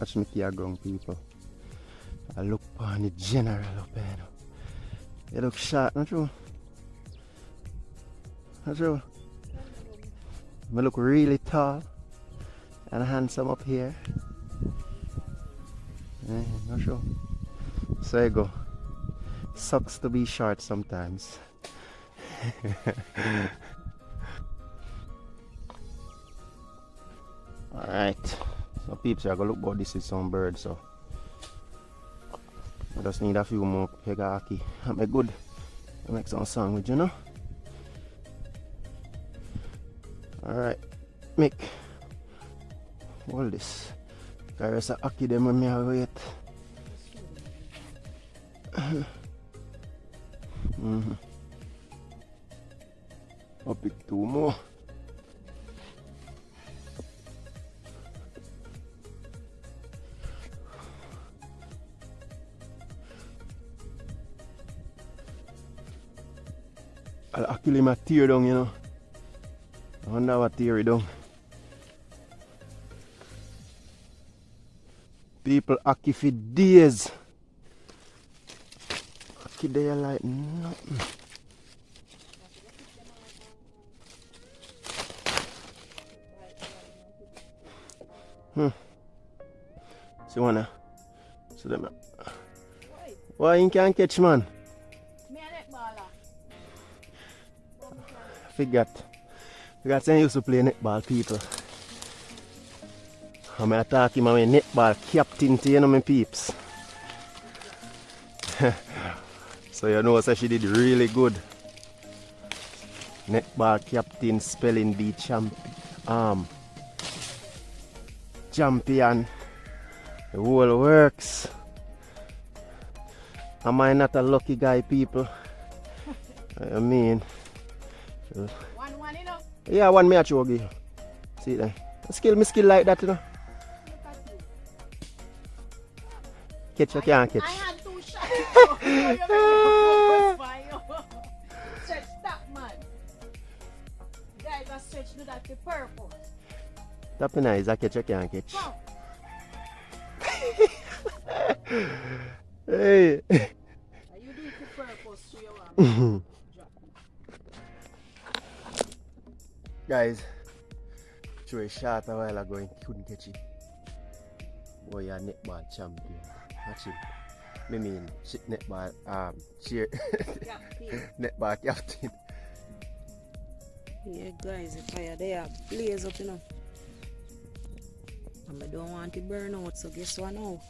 Watch me here ground people. I look on the general up there. You look short, not true? Not true? I look really tall and handsome up here. Not sure. So you go. Sucks to be short sometimes. Alright. So peeps, I gotta look about this is some bird, so I just need a few more pegaki. I'm good. I make some sandwich, you know? Alright. Mick. Hold this. There's a aki them when me wait. I'll pick two more. I'll actually my tear down, you know. I wonder what tear it down. People aki for days. Aki there like nothing. So wanna so them why you can't catch man? Forgot I used to play netball people. I'm talking about my netball captain to you know my peeps. So you know so she did really good. Netball captain spelling bee champion. The whole works. Am I not a lucky guy people? I mean 1-1 you know? yeah, one me a show give. See that? Me skill like that, you know. Catch you can't catch. I had 2 shots. Stretch that man. Guys are stretch do that to purpose. Tapping eyes, I catch you can't catch. Come. Hey. You do it to purpose so you want. Guys, threw a shot a while ago and couldn't catch it. Boy, you're a netball champion. Watch it. Me mean netball cheer netball captain. Yeah guys, the fire there blaze up, you know. And I don't want to burn out, so guess what now?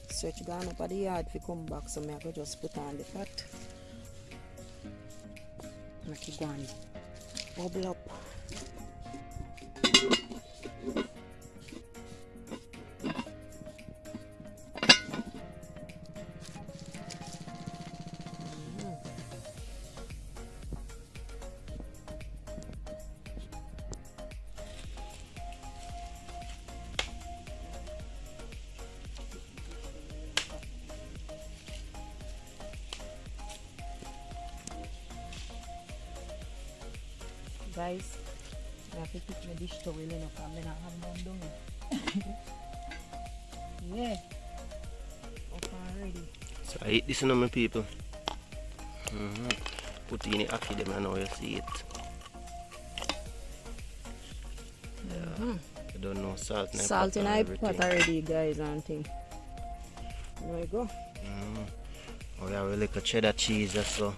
Stretch gone up at the yard if you come back, so I could just put on the pot. And I keep going. Bubble up. Guys, I have to pick my dish towel in up and then I have them done. Yeah, up already. So I eat this, you know, my people. Put in the aki them, I know you see it. Yeah, I don't know salt. Salt in my pot already, guys, and thing. There we go. Oh yeah, we like a cheddar cheese, that's so.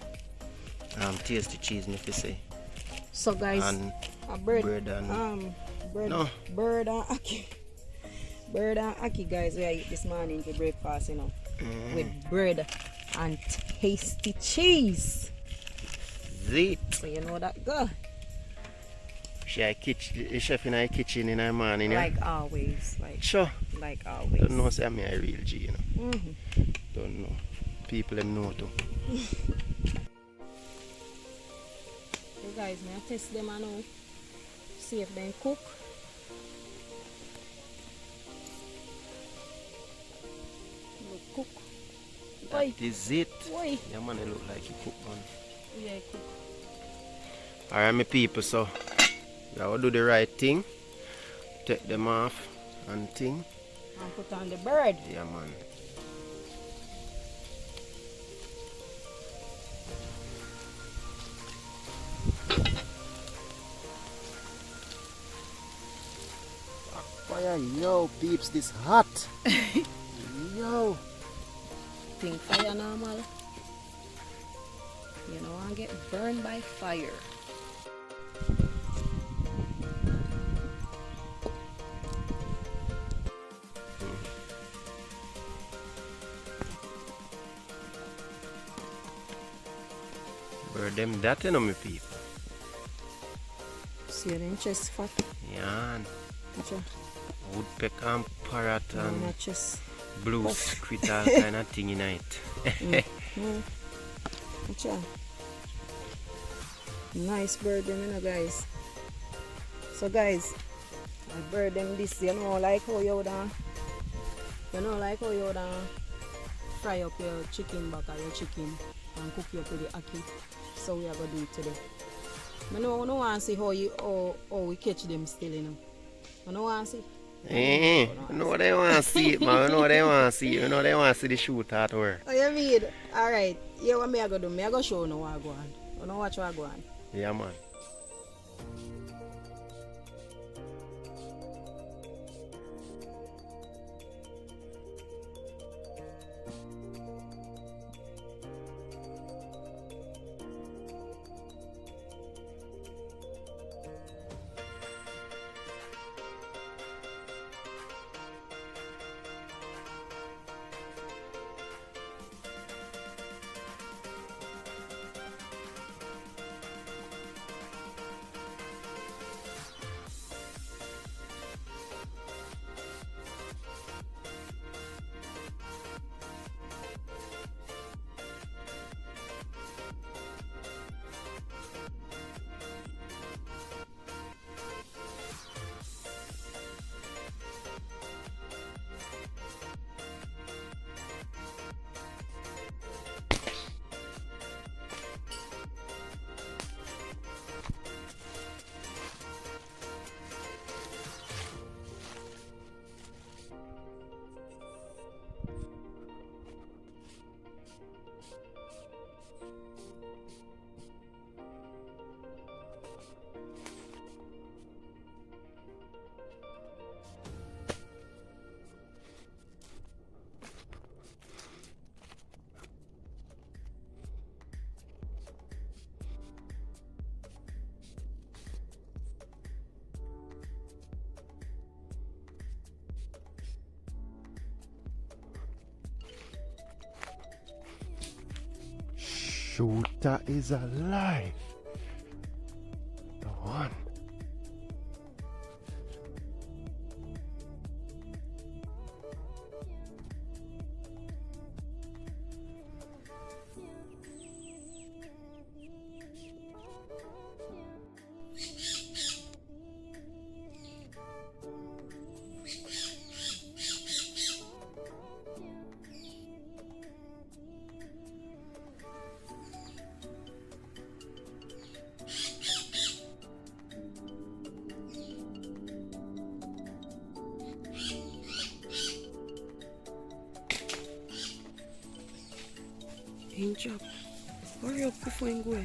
Tasty cheese, if you say. So guys, and a bird and bird and aki. Bird and aki, guys, we eat this morning for breakfast, you know. With bread and tasty cheese. Zit. So you know that go. Chef in our kitchen in our morning, like always, sure. Like always. Don't know say I'm a real G, you know. Don't know. People them know too. So guys, may I test them now. See if they cook. Look, cook. That is it. Oi. Yeah man, it look like you cook one. Yeah, cook. Alright my people, so I will do the right thing. Take them off and thing. and put on the bird. Yeah, man. Fire, yo, peeps, this hot. Yo. Think fire normal. You know, I get burned by fire. Bird them that, you know, me people. See them chest fat. Yeah. Watcha. Woodpecker and parrot and My chest. blue squid, all kind of thing in it. Watcha. Nice bird them, you know, guys. So guys, I bird them this, you know, like how you done. You know, like how you done fry up your chicken back or your chicken and cook you up with the ackee. So we are gonna do it today. I don't want to see how we catch them still, you know. I don't want to see. You know what they want to see, man. You know what they want to see. You know they want to see the shootout work. Oh, you mean? Alright. Yeah, what me I go do? Me I go show you what I go on. You know watch what I go on. Yeah, man. Shooter is alive. The one. Hinge up. Hurry up before you go.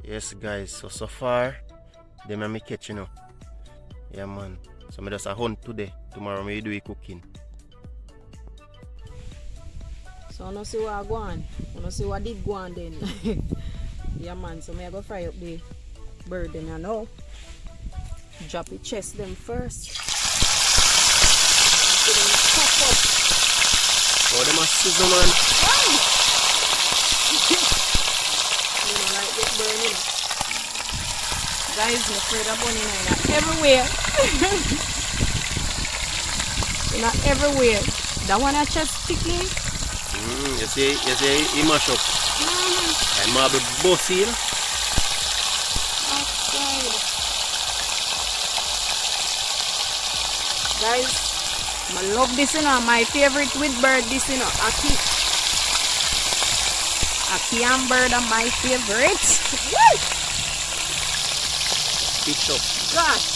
Yes, guys. So far, them are me catch, you know. Yeah, man. So me just a hunt today. Tomorrow me do cooking. So I don't see what I go on. I don't see what did go on then. Yeah, man. So I go fry up the bird then, you know. Drop the chest them first. Oh, them a sizzle, man. You know, like this bird, you know. Guys, I'm afraid of bunny not everywhere. You're not everywhere. That one I just sticky. You see, he mash up. I'm a bit bossy, you know. Outside. Guys, I love this, you know. My favorite with bird, this, you know. Aki. A camembert are my favorite. Woo! Pitch up. Gosh.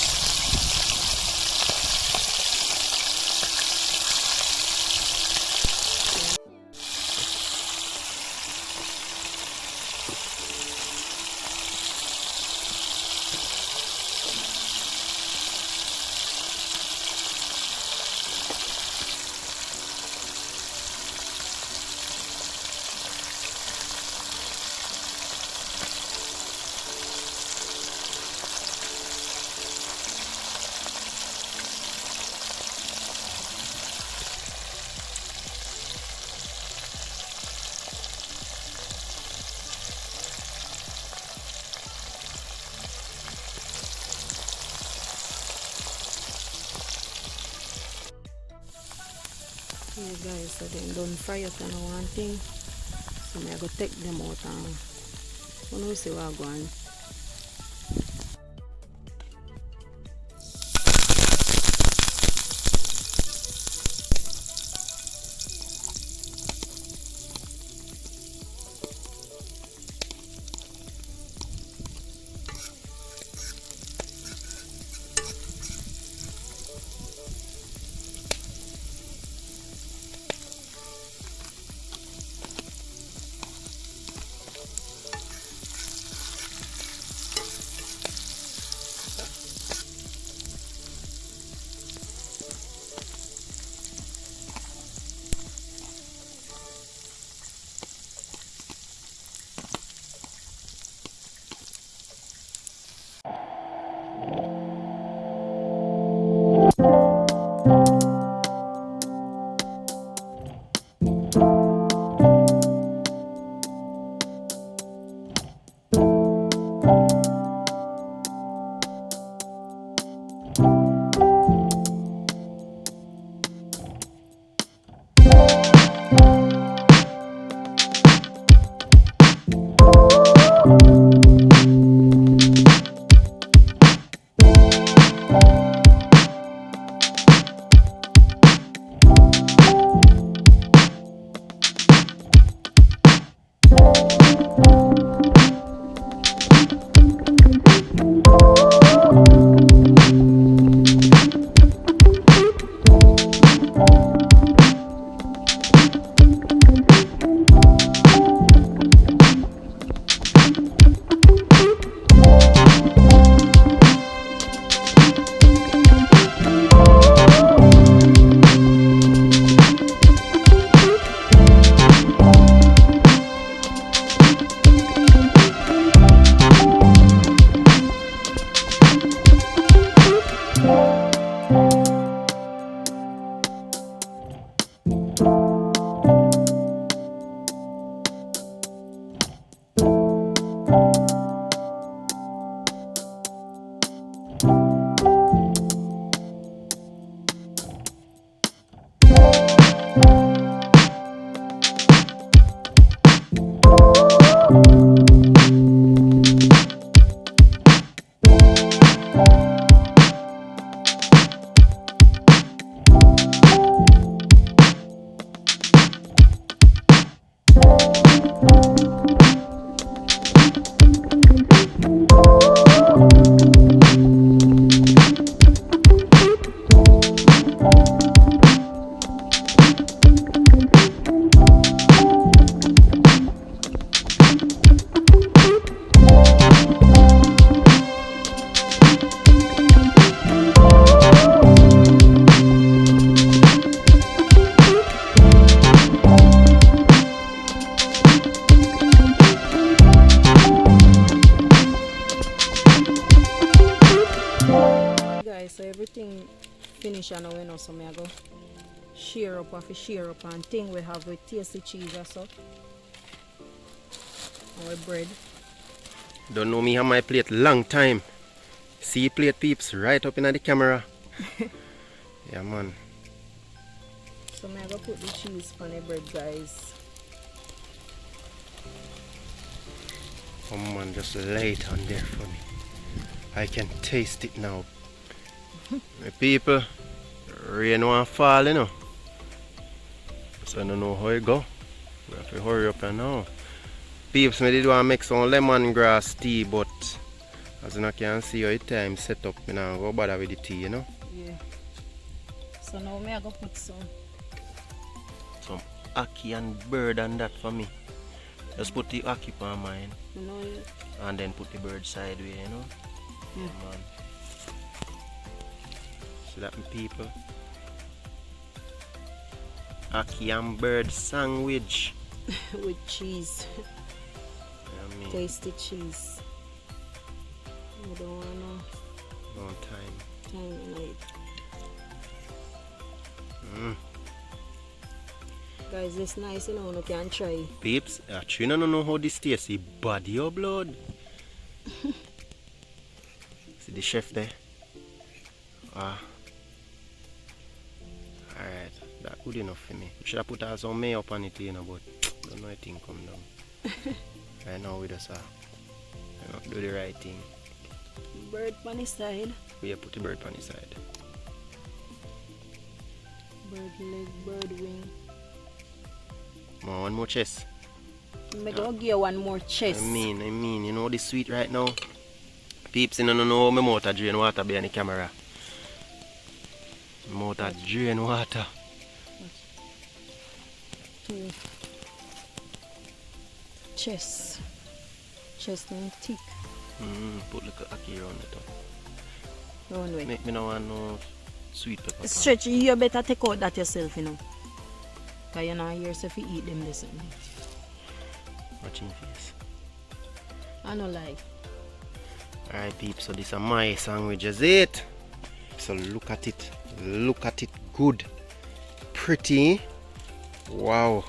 Yeah guys, so then done fry up on one thing. So I go take them out and we'll see what I'm going. So everything finished and now we know, so I go share up and thing we have with tasty cheese or so. And with bread. Don't know me have my plate long time. See plate peeps right up in the camera. Yeah man. So I go put the cheese on the bread guys. Come on, just lay it on there for me. I can taste it now. My people, rain won't fall, you know. So I don't know how it go. We have to hurry up and now. Peeps, me did want to make some lemongrass tea, but as you can see, how time set up, me now go bother with the tea, you know? Yeah. So now me I go put some ackee and bird and that for me. Just put the ackee on mine. you know it. And then put the bird sideways, you know? Yeah. Man. See that, my people? Ackee and bird sandwich. With cheese. I mean, Tasty cheese. I don't want no long time. time in it. Guys, it's nice, you know, you can try. Peeps, actually, I don't know how this tastes. See, body or blood. See the chef there? Alright, that's good enough for me. You should have put some mayo up on it, you know, but don't know if it come down. Right now, we just do the right thing. Bird on the side. We put the bird on the side. Bird leg, bird wing. One more chest. I'm going to give you one more chest. I mean, you know this sweet right now? Peeps, you don't know my mouth drain water behind the camera. My mouth drain water. Two. Chest and thick. Put little ackee around it. Round way. Make me no want no sweet pepper. Stretch, you better take out that yourself, you know. Because you're not here if you eat them this. Watching face. I don't like. Alright peeps, so this is my sandwich, is it? So look at it. Look at it good. Pretty. Wow.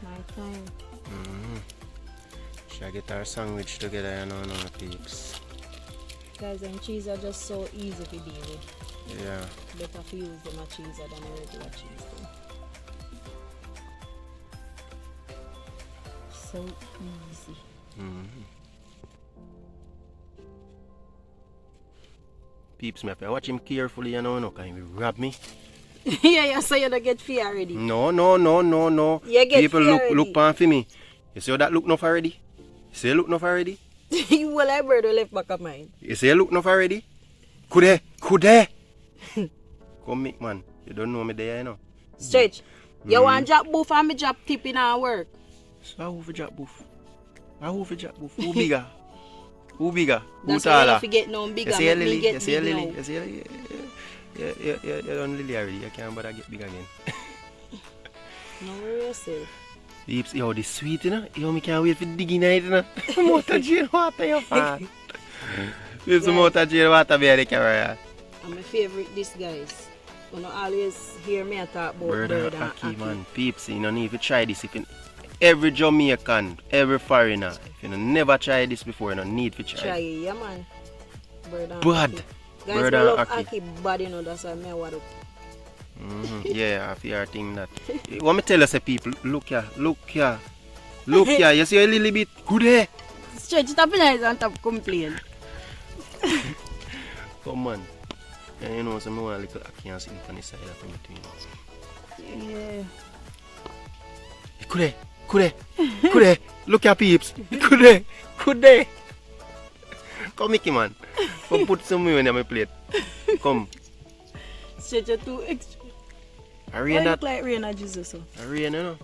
My time. Should I get our sandwich together, you know, peeps? Guys, and cheese are just so easy to deal with. Yeah. Better to use them a cheese than a regular cheese. So easy. Peeps, me have to watch him carefully, you know, because he will rob me. Yeah, so you don't get fear already. No. You get People fear look already. pan for me. You see how that look enough already? You see you look enough already? Well, I bird left back of mine. You see you look enough already? Could they? Come make man. You don't know me there, you know. Stretch. You want drop boof and me drop tip in our work? So who for drop boof? Who for drop boof? Who bigger? Who bigger? Who That's why taller? you forget no bigger. You see Make Lily? me get You see big Lily? now. You see Lily? You're done Lily already. You can't bother get big again. No worry yourself. Peeps, yo, this sweet, you know? Yo, me can't wait for digging it, you know? Motor drain water, you fan. Peeps, the motor drain water behind the camera. And my favorite this guys. You know, always hear me talk about Bird bird and and ackee, ackee. man. Peeps, you don't need to try this. If you, every Jamaican, every foreigner, if you never try this before, you don't need to try Try it. it, yeah man. Bird and Bad. ackee. Guys, Bird I and love ackee. ackee bad, you know, that's why I want to. Yeah, I feel thing that. What me tell you, say people, look here. You see a little bit good there. Stretch it up in eyes and top complain. Come on. And you know, so I want a little ackee and sit on the side of me. Yeah. Could they? Look at peeps. Could they? Come, Mickey man. Come put some meal on my plate. Come. Stretch it too extra. I Why rain look that. like rain or Jesus? So? I rain, you know.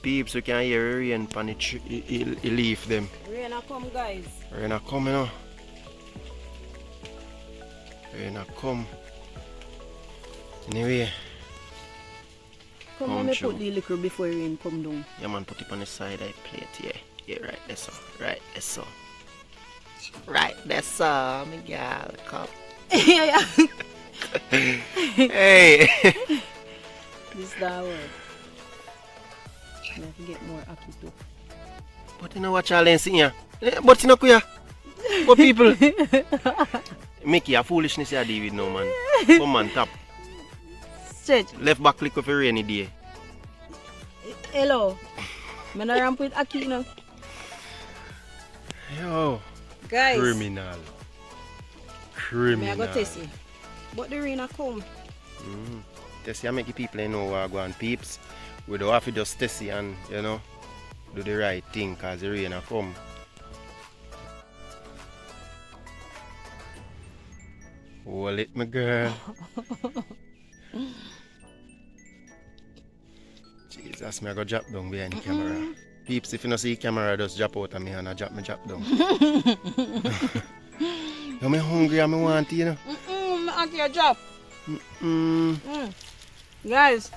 Peeps, you can hear rain pan it leaf them. Rain a come, guys. Rain a come, you know. Rain a come. Anyway, Come Come on, me true. put the liquor before rain come down. yeah man, put it on the side of the plate, yeah, right there, so, right there, so, my girl, cup. Yeah. Hey, This that work. I have to get more ackee too. but you know what y'all ain't seen here? But you know, kuya, what people? Mickey, a foolishness you deal with now, man. Come on, top. Stretch. Left back click for rainy day. Hello. I'm not ramp with ackee now. Yo, Guys. criminal. Me I go test it. But the rain a come. Tessie, I make the people you know what go on peeps. We don't have to just Tessie and, you know, do the right thing because the rain will come. Hold it, my girl. Jesus, me I go drop down behind the camera. Peeps, if you don't see the camera, just drop out of me and I drop down. Yo, me hungry and me want to, you know. I can't drop. Guys.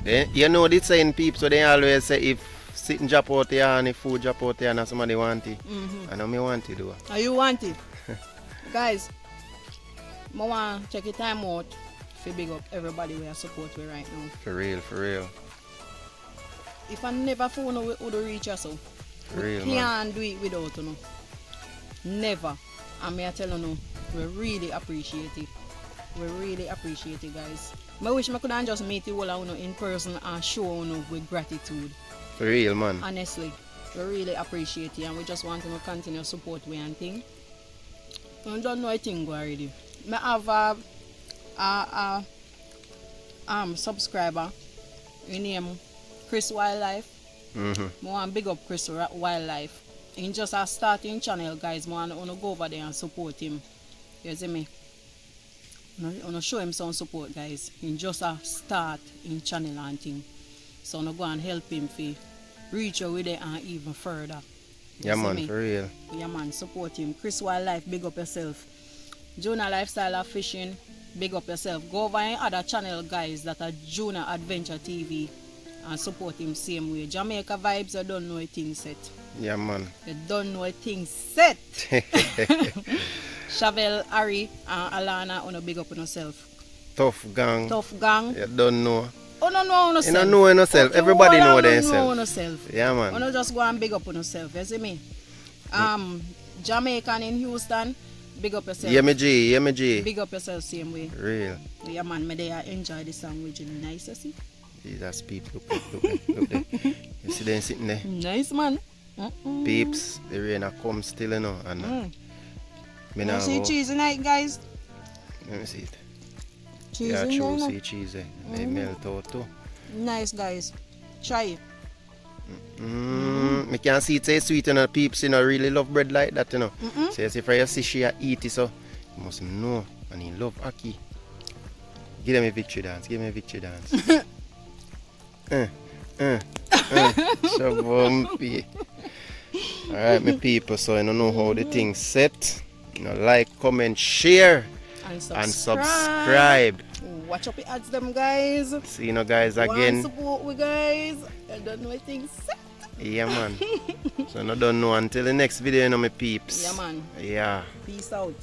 They, you know this saying, peeps, so they always say if sitting drop out here and if food drop out here and somebody want it. I know me want it though. Oh, you want it? Guys, I want to check your time out to big up everybody we are support me right now. For real, for real. If I never phone we would reach us so. For real, we man. can't do it without you. Never. And me I tell you, we really appreciate it. We really appreciate it, guys. I wish I could just meet you all in person and show you with gratitude. For real, man. Honestly, we really appreciate it and we just want to continue support we and thing. I don't know a thing already. I have a subscriber. His name Chris Wildlife. I want to big up Chris Wildlife. He just a starting channel, guys. I want to go over there and support him. You see me? I want to show him some support, guys. He just a start in channel and thing. So I want to go and help him to reach out with it and even further. You Yeah, see man, me? for real. Yeah, man, support him. Chris Wildlife, big up yourself. Jonah Lifestyle of Fishing, big up yourself. Go over any other channel, guys, that are Jonah Adventure TV and support him same way. Jamaica Vibes, I don't know a thing set. Yeah, man. You don't know a thing set. Shavel, Harry, and Alana, on a big up on yourself. Tough gang. Tough gang. You don't know. Oh, no, no, on You yourself. don't know yourself. Everybody know themselves. know on yourself. Yeah, man. You just go and big up on yourself. You see me? Jamaican in Houston, big up yourself. Yeah, me G. Yeah, me G. Big up yourself same way. Real. Yeah, man, me there enjoy the sandwich. Nice, you see? Jesus, peeps. Look there. You see them sitting there? Nice, man. Peeps, the rain a come still, you know. And me You now see go. cheese tonight, guys? Let me see it. Cheese Yeah, in true, there, see cheese. They melt out too. Nice, guys. Try it. Me can see it say sweet, you know. Peeps, you know, really love bread like that, you know. So you see, if you see she eat it, so you must know. And he love Aki. Give them a victory dance. Give me a victory dance. So bumpy. Alright, my people, so you don't know how the thing's set. You know, like, comment, share, And and subscribe. Watch up the ads, them guys. See you know, guys, Want again. support we guys. I don't know things. Yeah, man. So I don't know until the next video, you know, my peeps. Yeah, man. Yeah. Peace out.